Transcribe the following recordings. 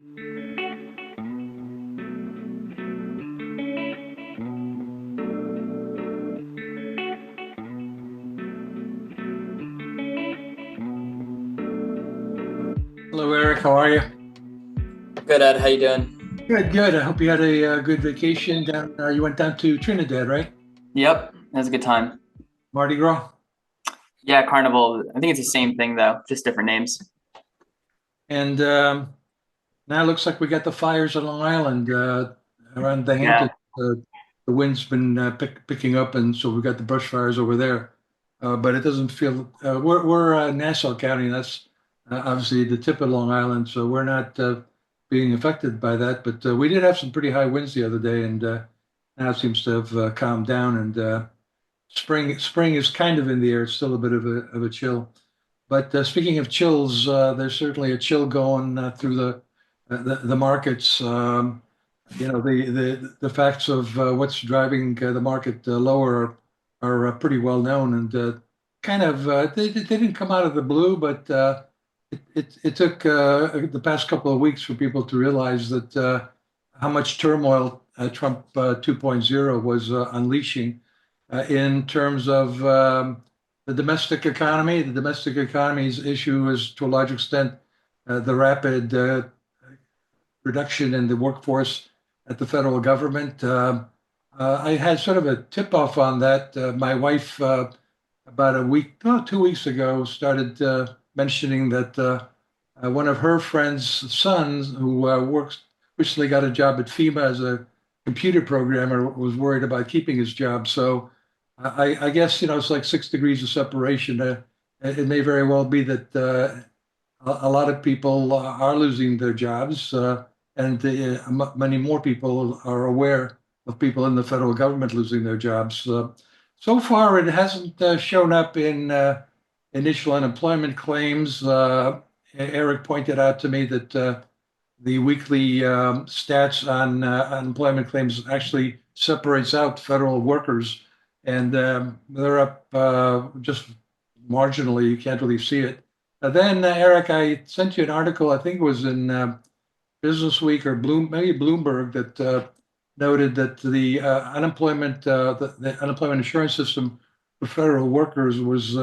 Hello, Eric. How are you? Good, Ed. How you doing? Good, good. I hope you had a good vacation down. You went down to Trinidad, right? Yep, that was a good time. Mardi Gras. Yeah, Carnival. I think it's the same thing though, just different names. And now it looks like we got the fires on Long Island around the Yeah, Hamptons. The wind's been picking up, and so we've got the brush fires over there. But it doesn't feel. We're Nassau County. And that's obviously the tip of Long Island, so we're not being affected by that. But we did have some pretty high winds the other day, and now it seems to have calmed down. And spring is kind of in the air. It's still a bit of a chill. But speaking of chills, there's certainly a chill going through the markets. The facts of what's driving the market lower are pretty well known, and kind of they didn't come out of the blue, but it took the past couple of weeks for people to realize that how much turmoil Trump 2.0 was unleashing in terms of the domestic economy. The domestic economy's issue is, to a large extent, the rapid reduction in the workforce at the federal government. I had sort of a tip off on that. My wife, about a week, 2 weeks ago, started mentioning that one of her friend's sons, who works, recently got a job at FEMA as a computer programmer, was worried about keeping his job. So I guess, it's like 6 degrees of separation. It may very well be that a lot of people are losing their jobs, and many more people are aware of people in the federal government losing their jobs. So far, it hasn't shown up in initial unemployment claims. Eric pointed out to me that the weekly stats on unemployment claims actually separates out federal workers, and they're up just marginally. You can't really see it. Then, Eric, I sent you an article. I think it was in Business Week or maybe Bloomberg, that noted that the the unemployment insurance system for federal workers was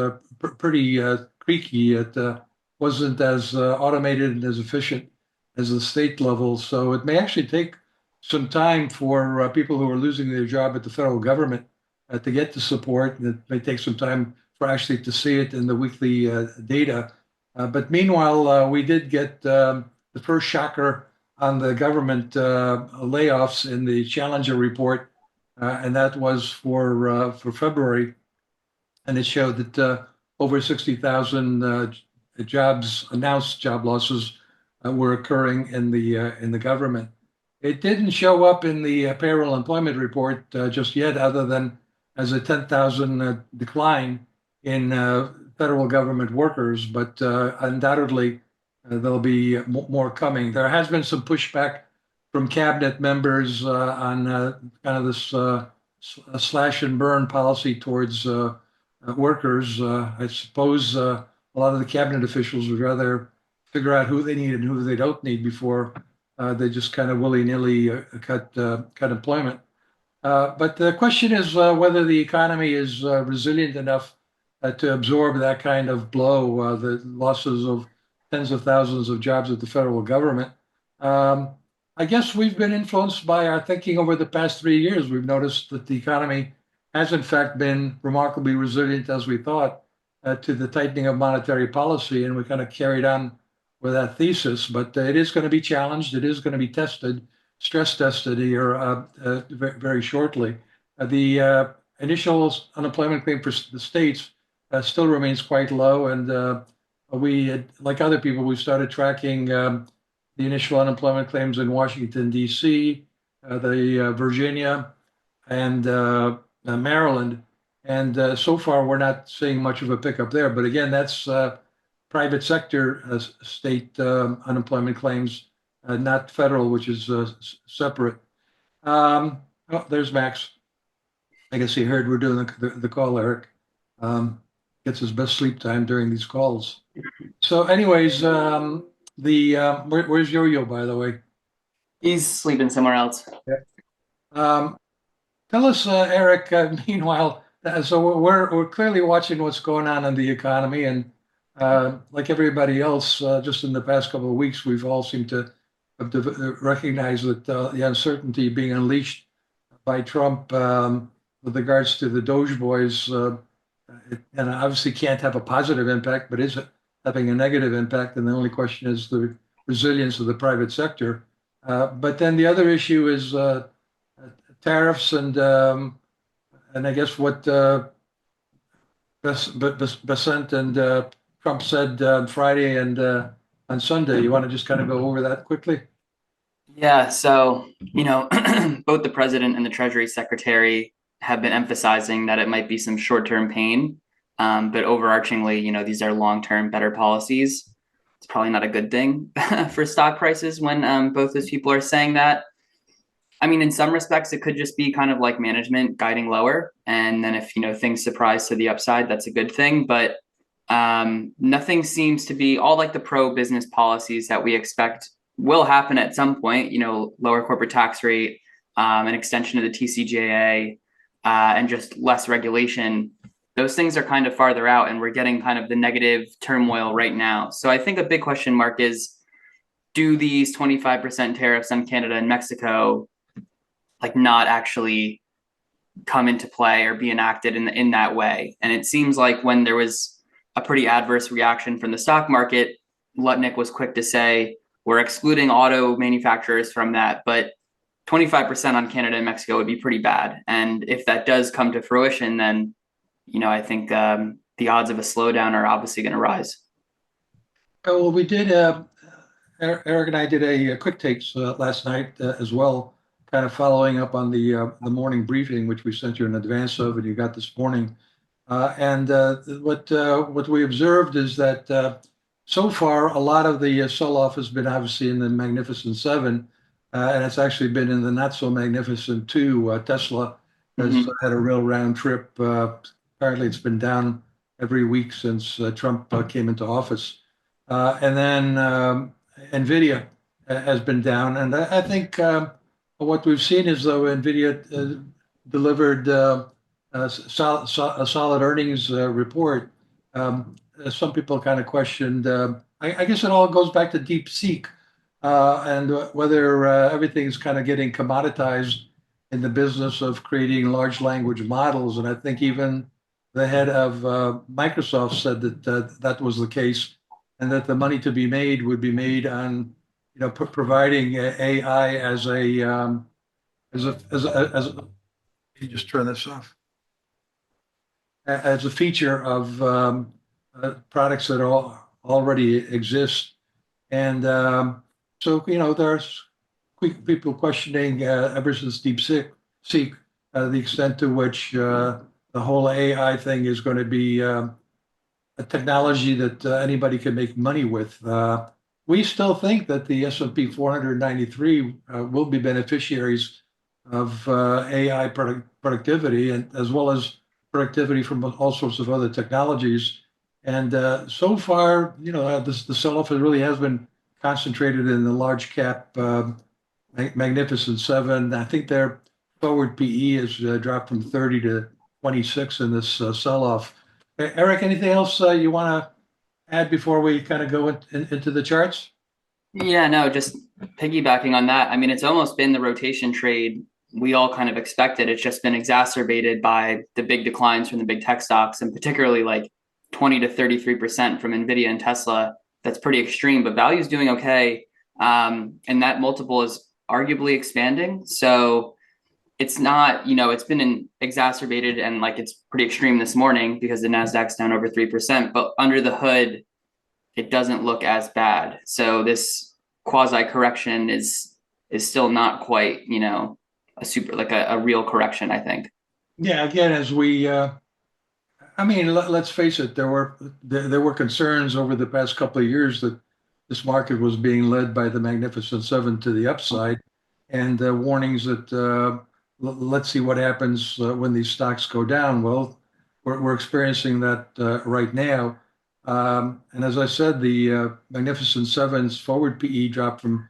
pretty creaky. It wasn't as automated and as efficient as the state level. So it may actually take some time for people who are losing their job at the federal government to get the support. It may take some time for actually to see it in the weekly data. But meanwhile, we did get the first shocker on the government layoffs in the Challenger report, and that was for February, and it showed that over 60,000 jobs, announced job losses, were occurring in the government. It didn't show up in the payroll employment report just yet, other than as a 10,000 decline in federal government workers, but undoubtedly there'll be more coming. There has been some pushback from cabinet members on kind of this slash and burn policy towards workers. I suppose a lot of the cabinet officials would rather figure out who they need and who they don't need before they just kind of willy-nilly cut employment. But the question is whether the economy is resilient enough to absorb that kind of blow, the losses of tens of thousands of jobs at the federal government. Um, I guess we've been influenced by our thinking over the past 3 years. We've noticed that the economy has, in fact, been remarkably resilient, as we thought, to the tightening of monetary policy, and we kind of carried on with that thesis. But it is going to be challenged. It is going to be tested, stress tested here very shortly. The initial unemployment claim for the states still remains quite low, and like other people, we started tracking the initial unemployment claims in Washington, D.C., the Virginia, and Maryland. And so far, we're not seeing much of a pickup there. But again, that's private sector state unemployment claims, not federal, which is separate. Oh, there's Max. I guess he heard we're doing the call, Eric. Gets his best sleep time during these calls. So, anyways, Where's Yo-Yo, by the way? He's sleeping somewhere else. Yeah. Um, Tell us, Eric. Meanwhile, so we're clearly watching what's going on in the economy, and like everybody else, just in the past couple of weeks, we've all seemed to have recognize that the uncertainty being unleashed by Trump with regards to the Doge boys, and obviously can't have a positive impact, but is having a negative impact. And the only question is the resilience of the private sector. But then the other issue is tariffs and I guess what Besant and Trump said on Friday and on Sunday. You want to just kind of go over that quickly? Yeah, so, both the president and the Treasury Secretary have been emphasizing that it might be some short-term pain, but overarchingly, these are long-term better policies. It's probably not a good thing for stock prices when both those people are saying that. I mean, in some respects, it could just be kind of like management guiding lower, and then if things surprise to the upside, that's a good thing. But nothing seems to be all like the pro-business policies that we expect will happen at some point. Lower corporate tax rate, an extension of the TCJA, and just less regulation. Those things are kind of farther out, and we're getting kind of the negative turmoil right now. So I think a big question mark is, do these 25% tariffs on Canada and Mexico like not actually come into play or be enacted in that way? And it seems like when there was a pretty adverse reaction from the stock market, Lutnick was quick to say, we're excluding auto manufacturers from that, but 25% on Canada and Mexico would be pretty bad. And if that does come to fruition, then, I think the odds of a slowdown are obviously going to rise. Oh, well, we did. Eric and I did a quick takes last night as well, kind of following up on the morning briefing, which we sent you in advance of, and you got this morning. And what we observed is that so far a lot of the sell-off has been obviously in the Magnificent Seven, and it's actually been in the not so magnificent two. Tesla has Mm-hmm. had a real round trip. Apparently, it's been down every week since Trump came into office. And then Nvidia has been down, and I think what we've seen is though Nvidia delivered a solid earnings report. Some people kind of questioned. I guess it all goes back to DeepSeek and whether everything's kind of getting commoditized in the business of creating large language models. And I think even the head of Microsoft said that that was the case, and that the money to be made would be made on, providing AI as a let me just turn this off, as a feature of products that already exist. And so, there's people questioning ever since DeepSeek the extent to which the whole AI thing is going to be a technology that anybody can make money with. We still think that the S&P 493 will be beneficiaries of AI productivity, and as well as productivity from all sorts of other technologies. And so far, the sell-off really has been concentrated in the large cap Magnificent Seven. I think their forward PE has dropped from 30 to 26 in this sell-off. Eric, anything else you want to add before we kind of go into the charts? Yeah, no, just piggybacking on that. I mean, it's almost been the rotation trade we all kind of expected. It's just been exacerbated by the big declines from the big tech stocks, and particularly like 20 to 33% from Nvidia and Tesla. That's pretty extreme, but value is doing okay. And that multiple is arguably expanding. So it's not, it's been exacerbated, and like it's pretty extreme this morning because the Nasdaq's down over 3%, but under the hood, it doesn't look as bad. So this quasi correction is still not quite, a super like a real correction, I think. Yeah, again, as we, I mean, let's face it, there were concerns over the past couple of years that this market was being led by the Magnificent Seven to the upside, and warnings that let's see what happens when these stocks go down. Well, we're experiencing that right now. And as I said, the Magnificent Seven's forward PE dropped from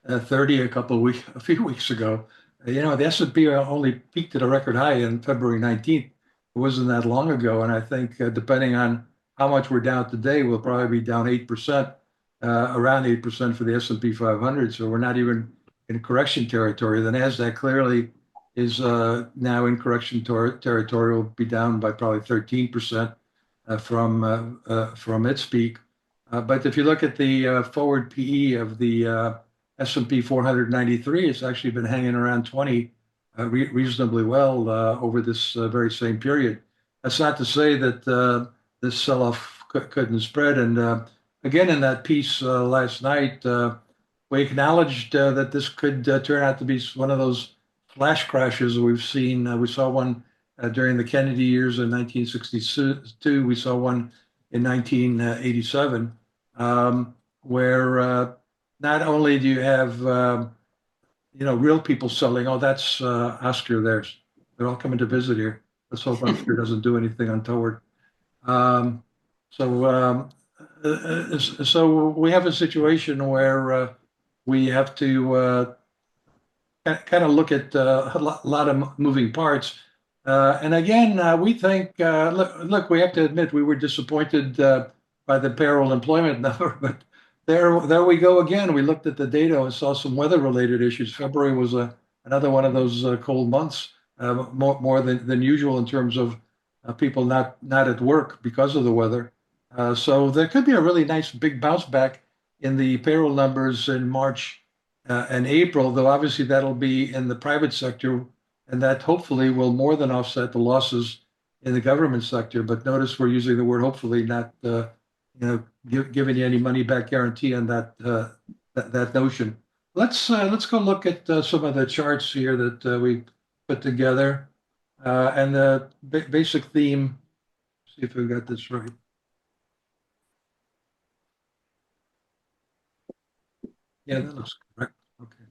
30 a few weeks ago. The S&P only peaked at a record high on February 19th. It wasn't that long ago, and I think depending on how much we're down today, we'll probably be down 8%, around 8% for the S&P 500. So we're not even in correction territory. The Nasdaq clearly is now in correction territory. Will be down by probably 13% from its peak. But if you look at the forward PE of the S&P 493, it's actually been hanging around 20 reasonably well over this very same period. That's not to say that this sell-off couldn't spread. And again, in that piece last night, we acknowledged that this could turn out to be one of those flash crashes we've seen. We saw one during the Kennedy years in 1962. We saw one in 1987, where not only do you have real people selling. Oh, that's Oscar. They're all coming to visit here. Let's hope Oscar doesn't do anything untoward. Um, so we have a situation where we have to kind of look at a lot of moving parts. And again, we think, look, we have to admit we were disappointed by the payroll employment number, but there we go again. We looked at the data and saw some weather-related issues. February was another one of those cold months, more than usual in terms of people not at work because of the weather. So there could be a really nice big bounce back in the payroll numbers in March and April, though obviously that'll be in the private sector, and that hopefully will more than offset the losses in the government sector. But notice we're using the word hopefully, not giving you any money back guarantee on that notion. Let's go look at some of the charts here that we put together, and the basic theme. See if we got this right. Yeah, that looks correct. Okay.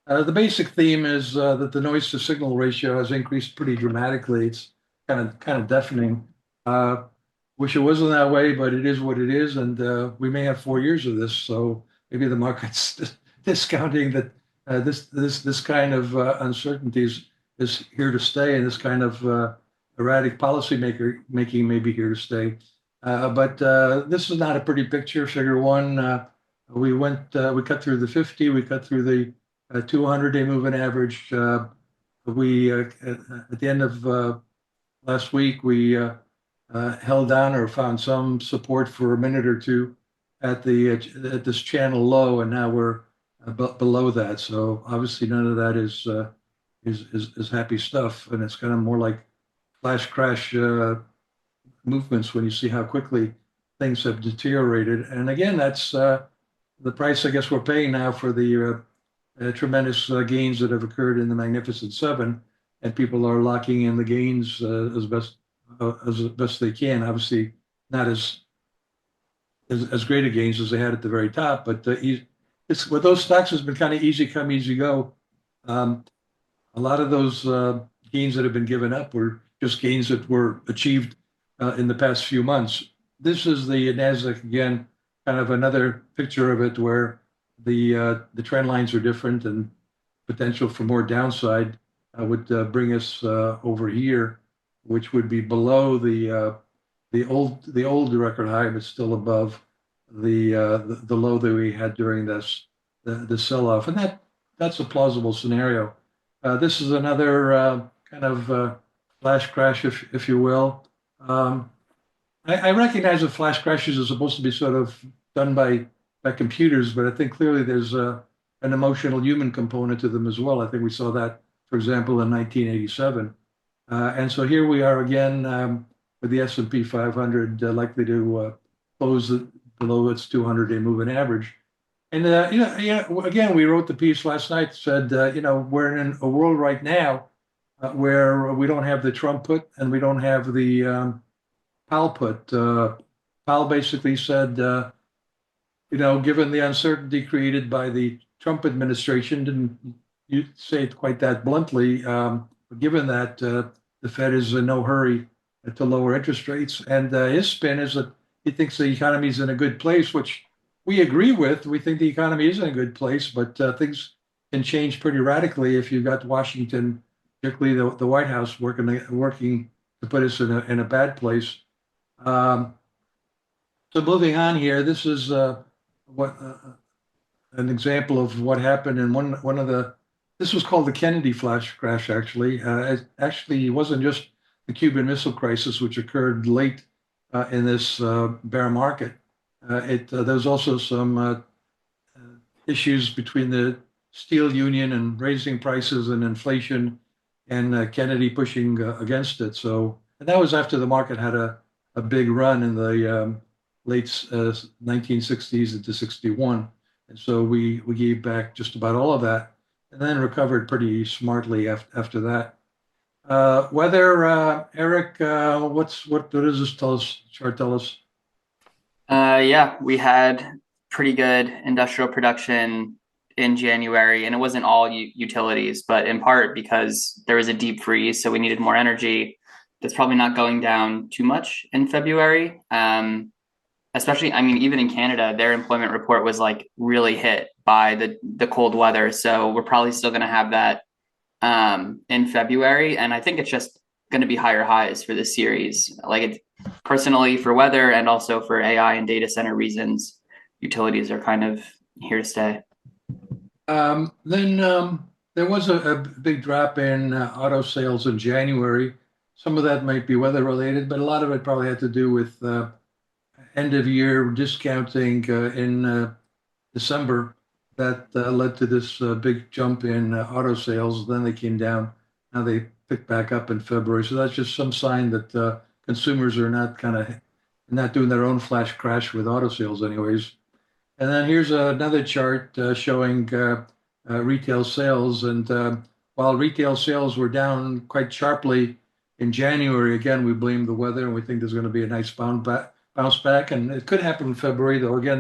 The basic theme is that the noise to signal ratio has increased pretty dramatically. It's kind of deafening. Uh, Wish it wasn't that way, but it is what it is, and we may have 4 years of this. So maybe the market's discounting that this kind of is here to stay, and this kind of erratic policy making may be here to stay. But this is not a pretty picture. Figure one, we cut through the 50, we cut through the 200-day moving average. We at the end of last week we held down or found some support for a minute or two at this channel low, and now we're below that. So obviously none of that is happy stuff, and it's kind of more like flash crash movements when you see how quickly things have deteriorated. And again, that's the price I guess we're paying now for the tremendous gains that have occurred in the Magnificent Seven, and people are locking in the gains as best they can. Obviously, not as great a gains as they had at the very top, but it's with those stocks has been kind of easy come, easy go. A lot of those gains that have been given up were just gains that were achieved in the past few months. This is the Nasdaq again, kind of another picture of it where the trend lines are different and potential for more downside would bring us over here, which would be below the old record high, but still above the low that we had during the sell-off, and that's a plausible scenario. This is another kind of flash crash, if you will. I recognize that flash crashes are supposed to be sort of done by computers, but I think clearly there's an emotional human component to them as well. I think we saw that, for example, in 1987. And so here we are again with the S&P 500 likely to close below its 200-day moving average. And again, we wrote the piece last night. Said we're in a world right now where we don't have the Trump put and we don't have the Powell put. Powell basically said, given the uncertainty created by the Trump administration, didn't you say it quite that bluntly, but given that the Fed is in no hurry to lower interest rates, and his spin is that he thinks the economy is in a good place, which we agree with. We think the economy is in a good place, but things can change pretty radically if you've got Washington, particularly the White House, working to put us in a bad place. Um, so moving on here, this is what an example of what happened in one of the. This was called the Kennedy flash crash. Actually, it wasn't just the Cuban Missile Crisis, which occurred late in this bear market. There was also some issues between the steel union and raising prices and inflation, and Kennedy pushing against it. So, and that was after the market had a big run in the late 1960s into 61. And so we gave back just about all of that and then recovered pretty smartly after that. Weather, Eric, what does this chart tell us? Yeah, we had pretty good industrial production in January, and it wasn't all utilities, but in part because there was a deep freeze, so we needed more energy. That's probably not going down too much in February. Especially, I mean, even in Canada, their employment report was like really hit by the cold weather. So we're probably still going to have that in February, and I think it's just going to be higher highs for this series. Like it personally for weather and also for AI and data center reasons, utilities are kind of here to stay. Then there was a big drop in auto sales in January. Some of that might be weather related, but a lot of it probably had to do with end of year discounting in December that led to this big jump in auto sales. Then they came down. Now they picked back up in February. So that's just some sign that consumers are not doing their own flash crash with auto sales, anyways. And then here's another chart showing retail sales. And while retail sales were down quite sharply in January, again, we blame the weather and we think there's going to be a nice bounce back. And it could happen in February, though. Again,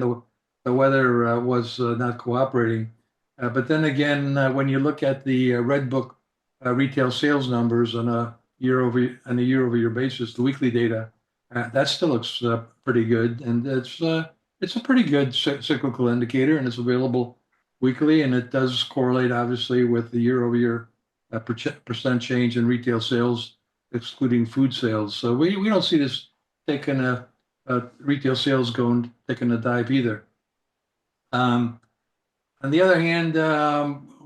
the weather was not cooperating. But then again, when you look at the Red Book retail sales numbers on a year-over-year basis, the weekly data, that still looks pretty good. And it's a pretty good cyclical indicator, and it's available weekly, and it does correlate obviously with the year-over-year percent change in retail sales, excluding food sales. So we don't see this taking retail sales taking a dive either. On the other hand,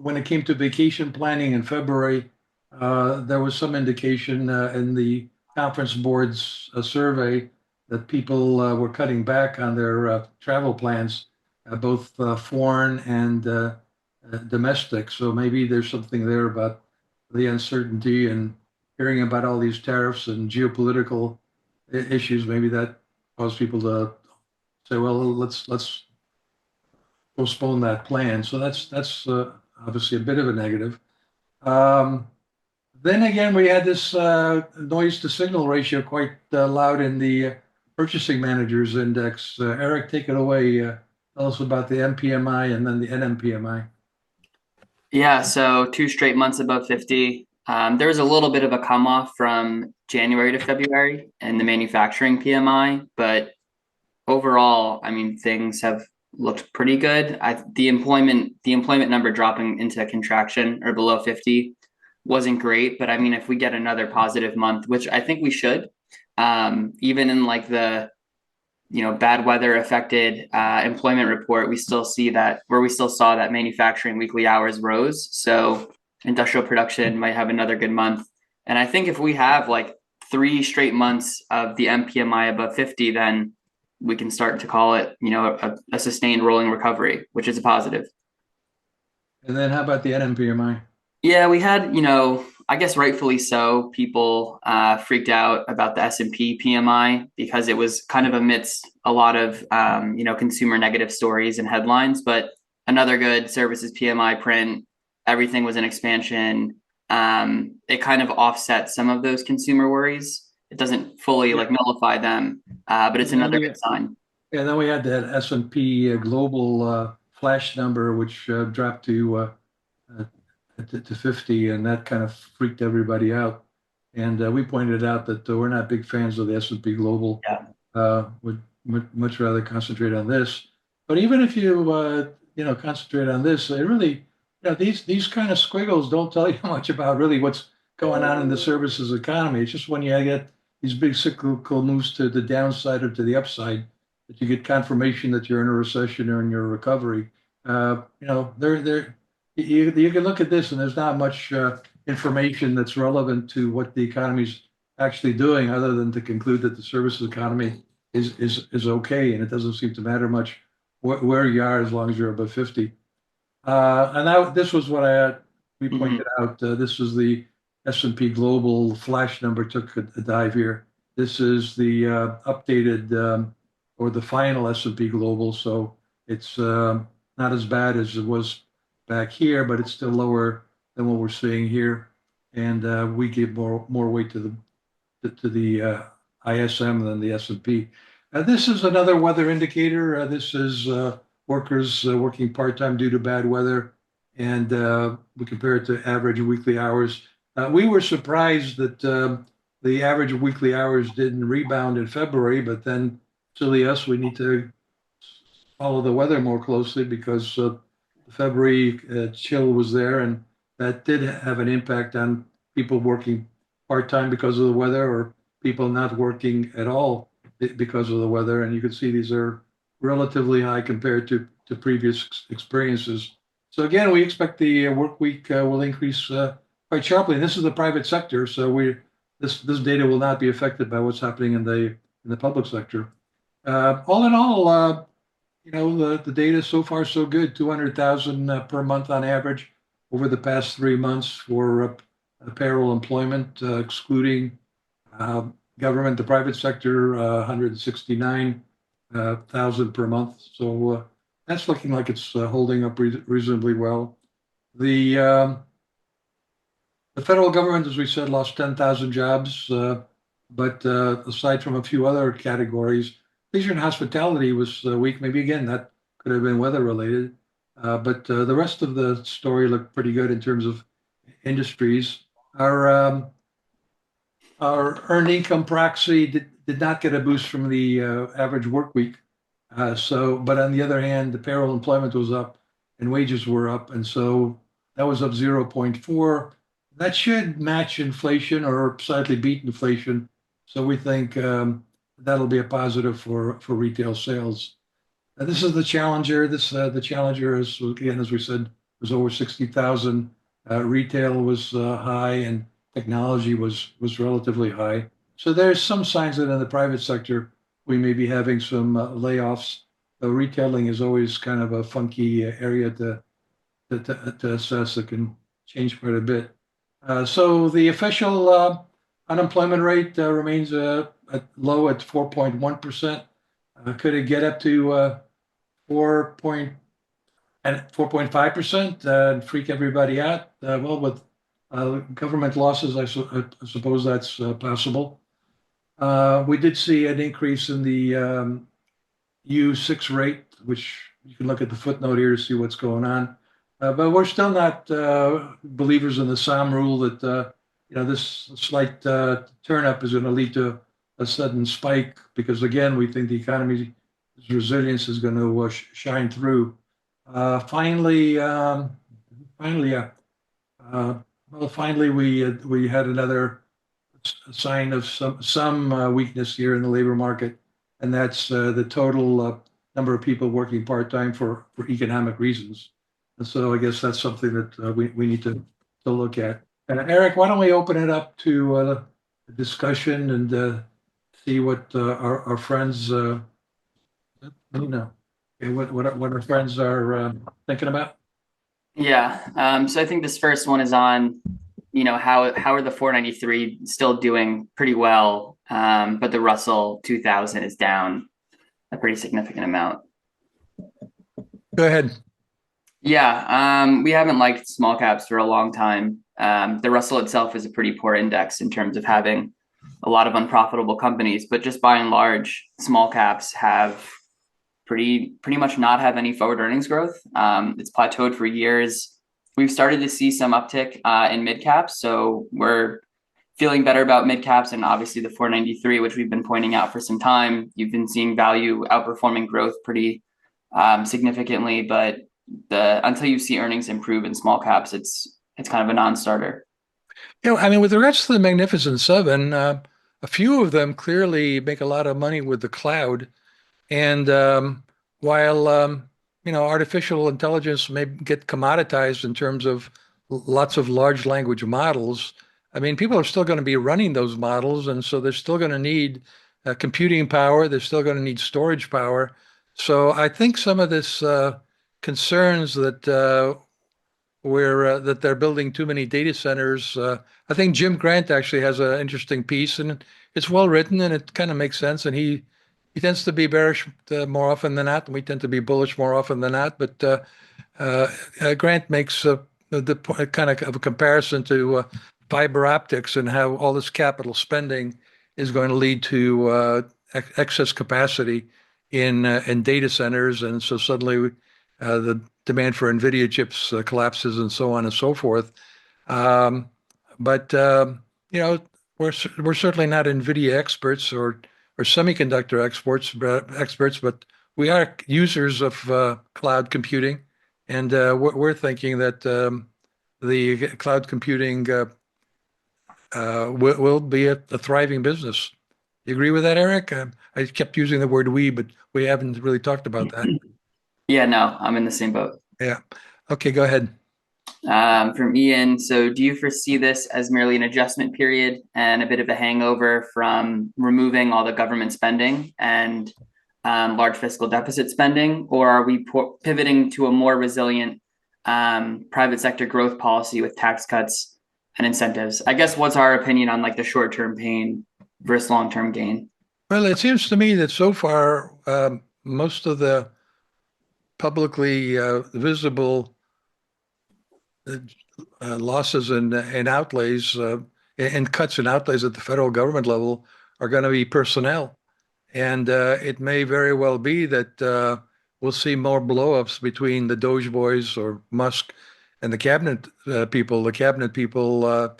when it came to vacation planning in February, there was some indication in the conference board's survey that people were cutting back on their travel plans, both foreign and domestic. So maybe there's something there about the uncertainty and hearing about all these tariffs and geopolitical issues. Maybe that caused people to say, well, let's postpone that plan. So that's obviously a bit of a negative. Um, then again, we had this noise to signal ratio quite loud in the purchasing managers index. Eric, take it away. Tell us about the MPMI and then the NMPMI. Yeah, so 2 straight months above 50. There was a little bit of a come off from January to February in the manufacturing PMI, but overall, I mean, things have looked pretty good. The employment number dropping into contraction or below 50 wasn't great, but I mean, if we get another positive month, which I think we should, even in like the bad weather affected employment report, we still saw that manufacturing weekly hours rose. So industrial production might have another good month. And I think if we have like 3 straight months of the MPMI above 50, then we can start to call it, a sustained rolling recovery, which is a positive. And then how about the NMPMI? Yeah, we had, I guess rightfully so, people freaked out about the S&P PMI because it was kind of amidst a lot of, consumer negative stories and headlines. But another good services PMI print, everything was in expansion. It kind of offset some of those consumer worries. It doesn't fully like nullify them, but it's And then another we good sign. and then we had that S&P global flash number, which dropped uh, to 50, and that kind of freaked everybody out. And we pointed out that we're not big fans of the S&P Global. Yeah. Would much rather concentrate on this. But even if you concentrate on this, it really, these kind of squiggles don't tell you much about really what's going on in the services economy. It's just when you get these big cyclical moves to the downside or to the upside that you get confirmation that you're in a recession or in your recovery. They're you can look at this and there's not much information that's relevant to what the economy's actually doing, other than to conclude that the services economy is okay, and it doesn't seem to matter much where you are as long as you're above 50. This was what we Mhm. pointed out. This was the S&P Global flash number took a dive here. This is the updated or the final S&P Global, so it's not as bad as it was back here, but it's still lower than what we're seeing here. And we give more weight to the ISM than the S&P. This is another weather indicator. This is workers working part-time due to bad weather, and we compare it to average weekly hours. We were surprised that the average weekly hours didn't rebound in February, but then silly us, we need to follow the weather more closely because the February chill was there, and that did have an impact on people working part-time because of the weather, or people not working at all because of the weather. And you can see these are relatively high compared to previous experiences. So again, we expect the work week will increase quite sharply. And this is the private sector, so this data will not be affected by what's happening in the public sector. All in all, the data so far so good. 200,000 per month on average over the past 3 months for payroll employment, excluding uh, government, the private sector, 169,000 per month. So that's looking like it's holding up reasonably well. The um, the federal government, as we said, lost 10,000 jobs, but aside from a few other categories, leisure and hospitality was weak. Maybe again, that could have been weather related. But the rest of the story looked pretty good in terms of industries. Our our earned income proxy did not get a boost from the average work week. But on the other hand, the payroll employment was up and wages were up. And so that was up 0.4. That should match inflation or slightly beat inflation. So we think that'll be a positive for retail sales. This is the Challenger. The Challenger is, again, as we said, was over 60,000. Retail was high, and technology was relatively high. So there's some signs that in the private sector we may be having some layoffs. Retailing is always kind of a funky area to assess. It can change quite a bit. So the official unemployment rate remains low at 4.1%. Could it get up to 4 point and 4.5% and freak everybody out? Well, with government losses, I suppose that's possible. We did see an increase in the U6 rate, which you can look at the footnote here to see what's going on. But we're still not believers in the SOM rule that this slight turn up is going to lead to a sudden spike, because again, we think the economy's resilience is going to shine through. Finally, finally, finally, we had another sign of some weakness here in the labor market, and that's the total number of people working part-time for economic reasons. And so I guess that's something that we need to look at. Eric, why don't we open it up to discussion and see what our friends, what our friends are thinking about? Yeah. So I think this first one is on, how are the 493 still doing pretty well, but the Russell 2000 is down a pretty significant amount. Go ahead. Yeah, we haven't liked small caps for a long time. The Russell itself is a pretty poor index in terms of having a lot of unprofitable companies, but just by and large, small caps have pretty much not have any forward earnings growth. It's plateaued for years. We've started to see some uptick in mid caps, so we're feeling better about mid caps and obviously the 493, which we've been pointing out for some time. You've been seeing value outperforming growth pretty significantly, but until you see earnings improve in small caps, it's kind of a non-starter. I mean, with regards to the Magnificent Seven, a few of them clearly make a lot of money with the cloud. And while artificial intelligence may get commoditized in terms of lots of large language models, I mean, people are still going to be running those models, and so they're still going to need computing power. They're still going to need storage power. So I think some of this concerns that that they're building too many data centers. I think Jim Grant actually has an interesting piece, and it's well written, and it kind of makes sense. And he tends to be bearish more often than not, and we tend to be bullish more often than not. But Grant makes the kind of a comparison to fiber optics and how all this capital spending is going to lead to excess capacity in data centers, and so suddenly the demand for NVIDIA chips collapses and so on and so forth. Um, but you know, we're certainly not NVIDIA experts or semiconductor experts, but we are users of cloud computing, and we're thinking that the cloud computing will be a thriving business. You agree with that, Eric? I kept using the word we, but we haven't really talked about that. Yeah, no, I'm in the same boat. Yeah. Okay, go ahead. From Ian, so do you foresee this as merely an adjustment period and a bit of a hangover from removing all the government spending and large fiscal deficit spending, or are we pivoting to a more resilient private sector growth policy with tax cuts and incentives? I guess what's our opinion on like the short-term pain versus long-term gain? Well, it seems to me that so far, most of the publicly visible losses and outlays and cuts and outlays at the federal government level are going to be personnel. And it may very well be that we'll see more blowups between the Doge boys or Musk and the cabinet people. The cabinet people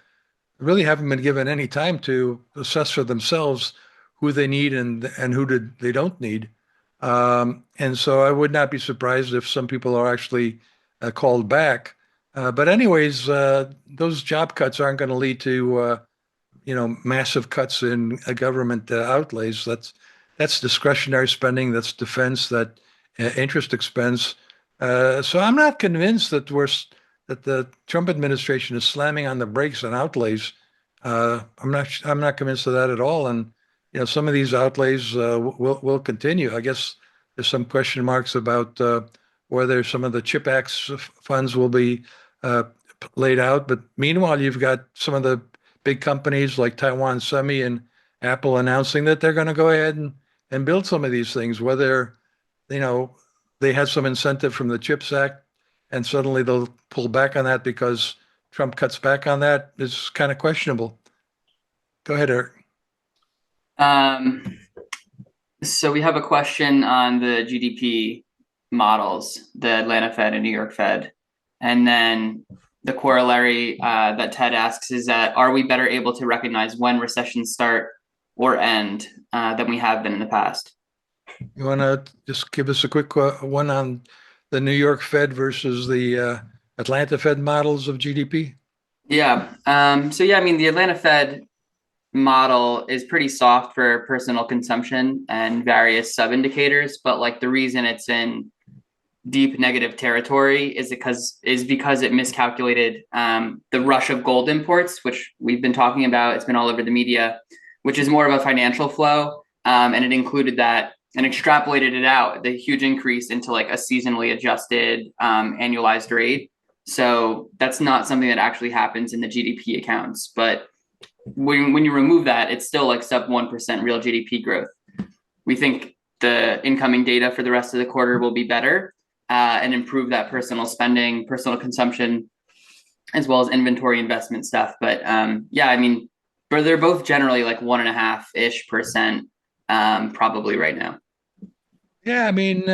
really haven't been given any time to assess for themselves who they need and who they don't need. And so I would not be surprised if some people are actually called back. But anyways, those job cuts aren't going to lead to massive cuts in government outlays. That's discretionary spending. That's defense. That interest expense. So I'm not convinced that the Trump administration is slamming on the brakes on outlays. I'm not convinced of that at all. And some of these outlays will continue. I guess there's some question marks about whether some of the CHIP Act funds will be uh, laid out. But meanwhile, you've got some of the big companies like Taiwan Semi and Apple announcing that they're going to go ahead and build some of these things, whether, you know, they had some incentive from the CHIPS Act and suddenly they'll pull back on that because Trump cuts back on that is kind of questionable. Go ahead, Eric. Um, so we have a question on the GDP models, the Atlanta Fed and New York Fed. And then the corollary that Ted asks is that are we better able to recognize when recessions start or end than we have been in the past? You want to just give us a quick one on the New York Fed versus the Atlanta Fed models of GDP? Yeah. So yeah, I mean the Atlanta Fed model is pretty soft for personal consumption and various sub indicators, but like the reason it's in deep negative territory is because it miscalculated the rush of gold imports, which we've been talking about. It's been all over the media, which is more of a financial flow, and it included that and extrapolated it out, the huge increase into like a seasonally adjusted annualized rate. So that's not something that actually happens in the GDP accounts, but when you remove that, it's still like sub 1% real GDP growth. We think the incoming data for the rest of the quarter will be better and improve that personal spending, personal consumption, as well as inventory investment stuff. But yeah, I mean, but they're both generally like 1.5-ish% probably right now. Yeah, I mean,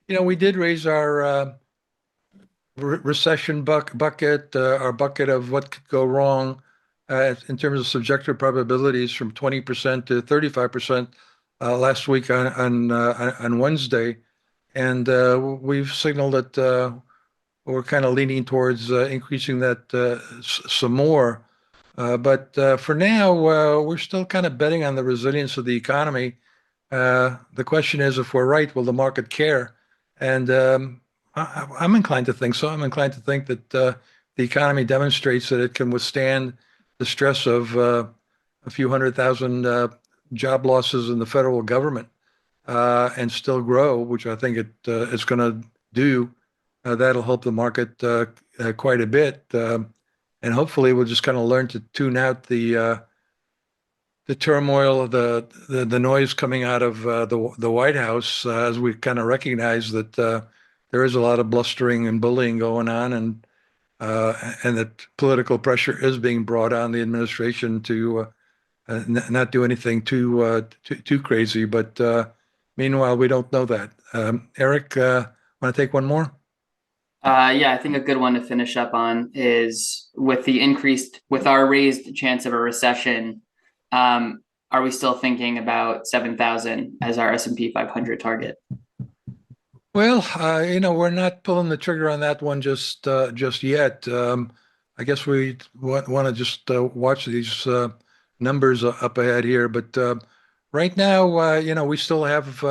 we did raise our recession bucket, our bucket of what could go wrong in terms of subjective probabilities from 20% to 35% last week on Wednesday. And we've signaled that we're kind of leaning towards increasing that some more. But for now, we're still kind of betting on the resilience of the economy. The question is, if we're right, will the market care? And I'm inclined to think so. I'm inclined to think that the economy demonstrates that it can withstand the stress of a few 100,000 job losses in the federal government and still grow, which I think it is going to do. That'll help the market quite a bit. And hopefully we'll just kind of learn to tune out the turmoil, the noise coming out of the White House, as we kind of recognize that there is a lot of blustering and bullying going on, and that political pressure is being brought on the administration to not do anything too crazy. But meanwhile, we don't know that. Eric, want to take one more? Yeah, I think a good one to finish up on is with our raised chance of a recession. Are we still thinking about 7,000 as our S&P 500 target? Well, we're not pulling the trigger on that one just yet. I guess we want to just watch these numbers up ahead here. But right now, we still have,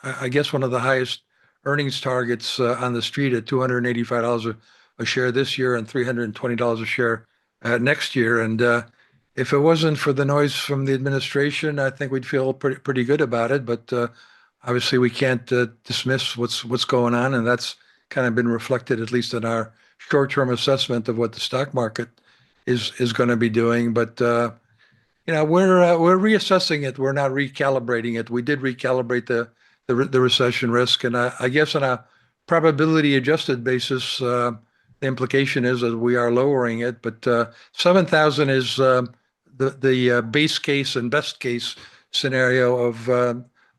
I guess, one of the highest earnings targets on the street at $285 a share this year and $320 a share next year. And if it wasn't for the noise from the administration, I think we'd feel pretty good about it. But obviously, we can't dismiss what's going on, and that's kind of been reflected, at least in our short-term assessment of what the stock market is going to be doing. But we're reassessing it. We're not recalibrating it. We did recalibrate the recession risk, and I guess on a probability adjusted basis, the implication is that we are lowering it. But 7,000 is the base case and best case scenario of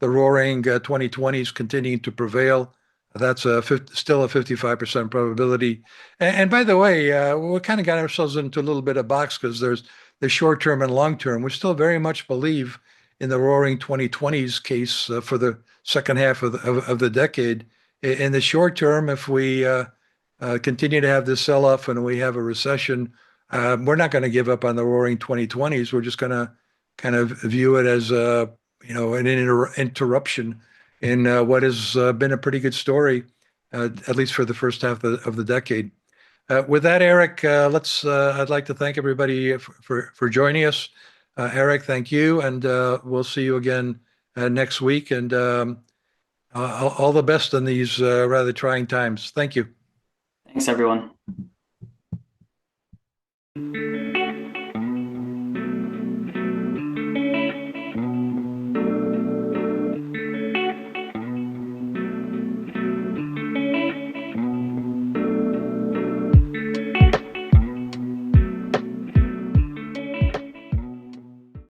the roaring 2020s continuing to prevail. That's still a 55% probability. And by the way, we kind of got ourselves into a little bit of box because there's the short term and long term. We still very much believe in the roaring 2020s case for the second half of the decade. In the short term, if we continue to have this sell-off and we have a recession, we're not going to give up on the roaring 2020s. We're just going to kind of view it as an interruption in what has been a pretty good story, at least for the first half of the decade. With that, Eric, I'd like to thank everybody for joining us. Eric, thank you, and we'll see you again next week. And all the best in these rather trying times. Thank you. Thanks, everyone.